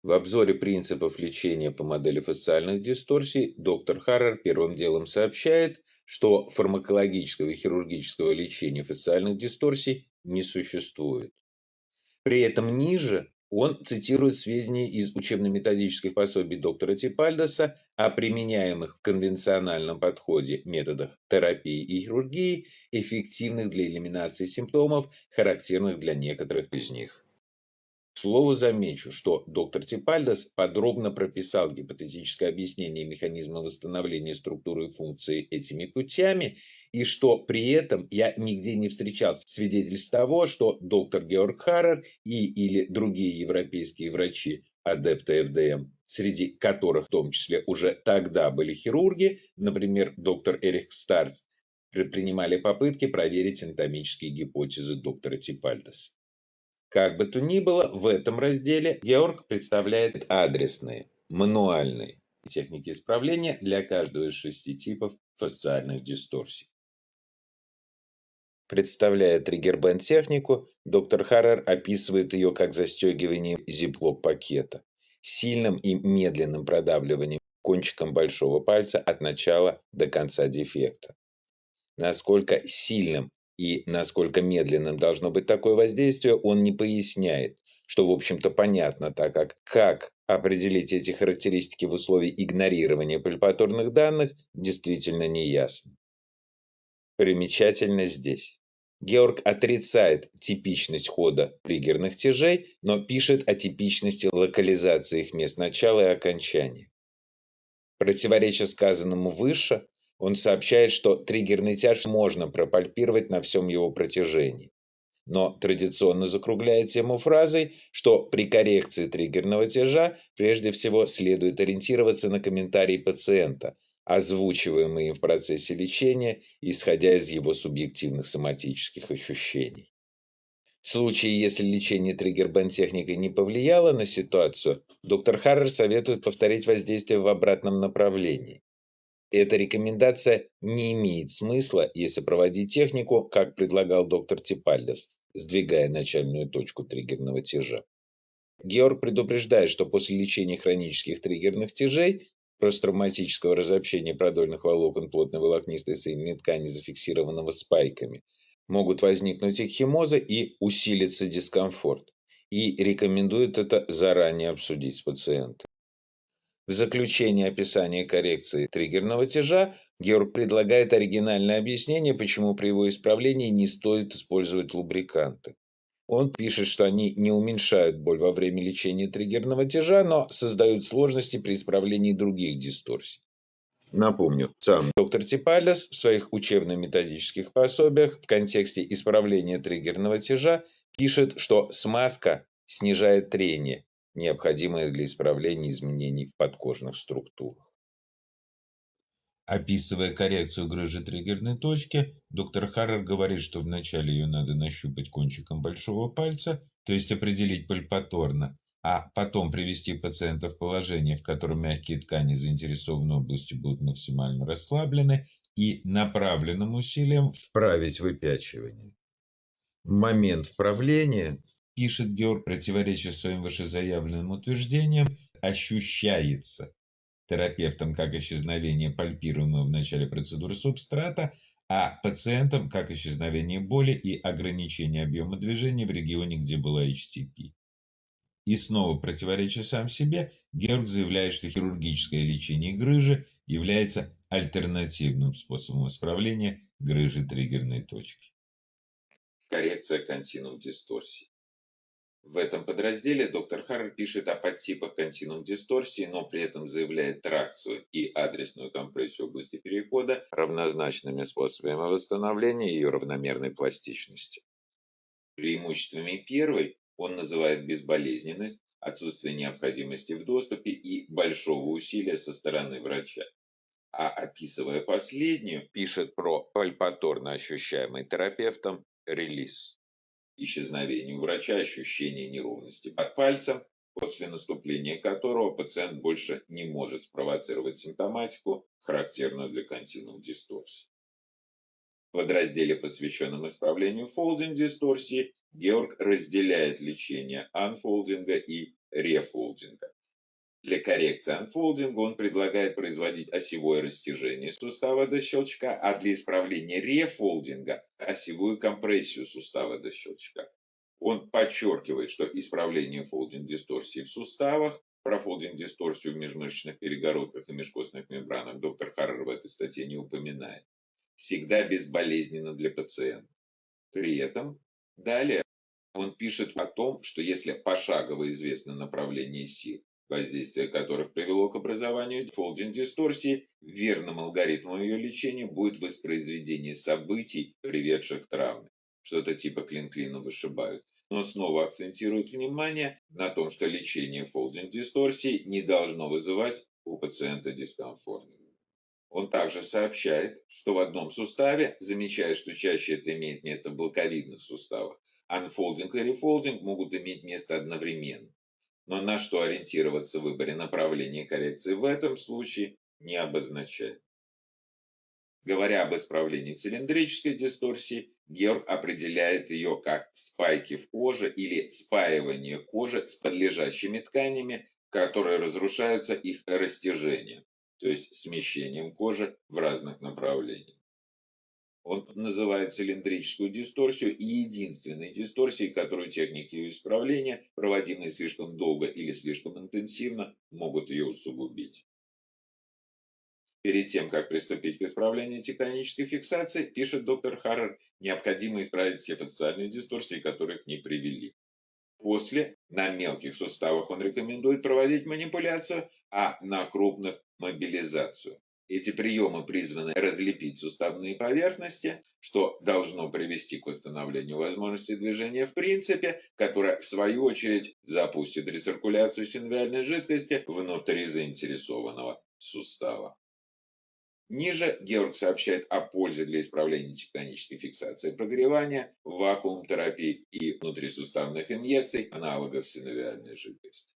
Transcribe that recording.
В обзоре принципов лечения по модели фасциальных дисторсий доктор Харрер первым делом сообщает, что фармакологического и хирургического лечения фасциальных дисторсий не существует. При этом ниже он цитирует сведения из учебно-методических пособий доктора Типальдеса о применяемых в конвенциональном подходе методах терапии и хирургии, эффективных для элиминации симптомов, характерных для некоторых из них. К слову, замечу, что доктор Типальдес подробно прописал гипотетическое объяснение механизма восстановления структуры и функции этими путями, и что при этом я нигде не встречал свидетельств того, что доктор Георг Харрер или другие европейские врачи, адепты ФДМ, среди которых в том числе уже тогда были хирурги, например, доктор Эрих Старц, предпринимали попытки проверить анатомические гипотезы доктора Типальдеса. Как бы то ни было, в этом разделе Георг представляет адресные, мануальные техники исправления для каждого из 6 типов фасциальных дисторсий. Представляя триггер-бенд-технику, доктор Харрер описывает ее как застегивание зиплок-пакета, сильным и медленным продавливанием кончиком большого пальца от начала до конца дефекта. Насколько сильным и насколько медленным должно быть такое воздействие, он не поясняет, что, в общем-то, понятно, так как определить эти характеристики в условии игнорирования пальпаторных данных действительно неясно. Примечательно здесь. Георг отрицает типичность хода триггерных тяжей, но пишет о типичности локализации их мест начала и окончания. Противореча сказанному выше, он сообщает, что триггерный тяж можно пропальпировать на всем его протяжении, но традиционно закругляет тему фразой, что при коррекции триггерного тяжа прежде всего следует ориентироваться на комментарии пациента, озвучиваемые им в процессе лечения, исходя из его субъективных соматических ощущений. В случае, если лечение триггер-бенд-техникой не повлияло на ситуацию, доктор Харрер советует повторить воздействие в обратном направлении. Эта рекомендация не имеет смысла, если проводить технику, как предлагал доктор Типальдес, сдвигая начальную точку триггерного тяжа. Георг предупреждает, что после лечения хронических триггерных тяжей, посттравматического разобщения продольных волокон плотной волокнистой соединительной ткани, зафиксированного спайками, могут возникнуть экхимоза и усилиться дискомфорт, и рекомендует это заранее обсудить с пациентом. В заключение описания коррекции триггерного тяжа Георг предлагает оригинальное объяснение, почему при его исправлении не стоит использовать лубриканты. Он пишет, что они не уменьшают боль во время лечения триггерного тяжа, но создают сложности при исправлении других дисторсий. Напомню, сам доктор Типальдес в своих учебно-методических пособиях в контексте исправления триггерного тяжа пишет, что смазка снижает трение, необходимое для исправления изменений в подкожных структурах. Описывая коррекцию грыжи триггерной точки, доктор Харрер говорит, что вначале ее надо нащупать кончиком большого пальца, то есть определить пальпаторно, а потом привести пациента в положение, в котором мягкие ткани заинтересованной области будут максимально расслаблены, и направленным усилием вправить выпячивание. Момент вправления, пишет Георг, противоречия своим вышезаявленным утверждениям, ощущается терапевтом как исчезновение пальпируемого в начале процедуры субстрата, а пациентом как исчезновение боли и ограничение объема движения в регионе, где была HTP. И снова противоречия сам себе, Георг заявляет, что хирургическое лечение грыжи является альтернативным способом исправления грыжи триггерной точки. Коррекция континуум дисторсии. В этом подразделе доктор Харрер пишет о подтипах континуум дисторсии, но при этом заявляет тракцию и адресную компрессию области перехода равнозначными способами восстановления ее равномерной пластичности. Преимуществами первой он называет безболезненность, отсутствие необходимости в доступе и большого усилия со стороны врача. А описывая последнюю, пишет про пальпаторно ощущаемый терапевтом релиз. Исчезновение у врача ощущения неровности под пальцем, после наступления которого пациент больше не может спровоцировать симптоматику, характерную для континуум дисторсии. В подразделе, посвященном исправлению фолдинг-дисторсии, Георг разделяет лечение анфолдинга и рефолдинга, Для коррекции анфолдинга он предлагает производить осевое растяжение сустава до щелчка, а для исправления рефолдинга – осевую компрессию сустава до щелчка. Он подчеркивает, что исправление фолдинг-дисторсии в суставах, про фолдинг-дисторсию в межмышечных перегородках и межкостных мембранах доктор Харрер в этой статье не упоминает, всегда безболезненно для пациента. При этом далее он пишет о том, что если пошагово известно направление сил, воздействие которых привело к образованию фолдинг-дисторсии, верным алгоритмом ее лечения будет воспроизведение событий, приведших к травме. Что-то типа клин клину вышибают. Но снова акцентирует внимание на том, что лечение фолдинг-дисторсии не должно вызывать у пациента дискомфорт. Он также сообщает, что в одном суставе, замечая, что чаще это имеет место в блоковидных суставах, анфолдинг и рефолдинг могут иметь место одновременно. Но на что ориентироваться в выборе направления коррекции в этом случае не обозначает. Говоря об исправлении цилиндрической дисторсии, Георг определяет ее как спайки в коже или спаивание кожи с подлежащими тканями, которые разрушаются их растяжением, то есть смещением кожи в разных направлениях. Он называет цилиндрическую дисторсию и единственной дисторсией, которую техники ее исправления, проводимые слишком долго или слишком интенсивно, могут ее усугубить. Перед тем, как приступить к исправлению тектонической фиксации, пишет доктор Харрер, необходимо исправить все фасциальные дисторсии, которые к ней привели. После на мелких суставах он рекомендует проводить манипуляцию, а на крупных – мобилизацию. Эти приемы призваны разлепить суставные поверхности, что должно привести к восстановлению возможности движения в принципе, которое в свою очередь запустит рециркуляцию синовиальной жидкости внутри заинтересованного сустава. Ниже Георг сообщает о пользе для исправления тектонической фиксации прогревания, вакуум-терапии и внутрисуставных инъекций, аналогов синовиальной жидкости.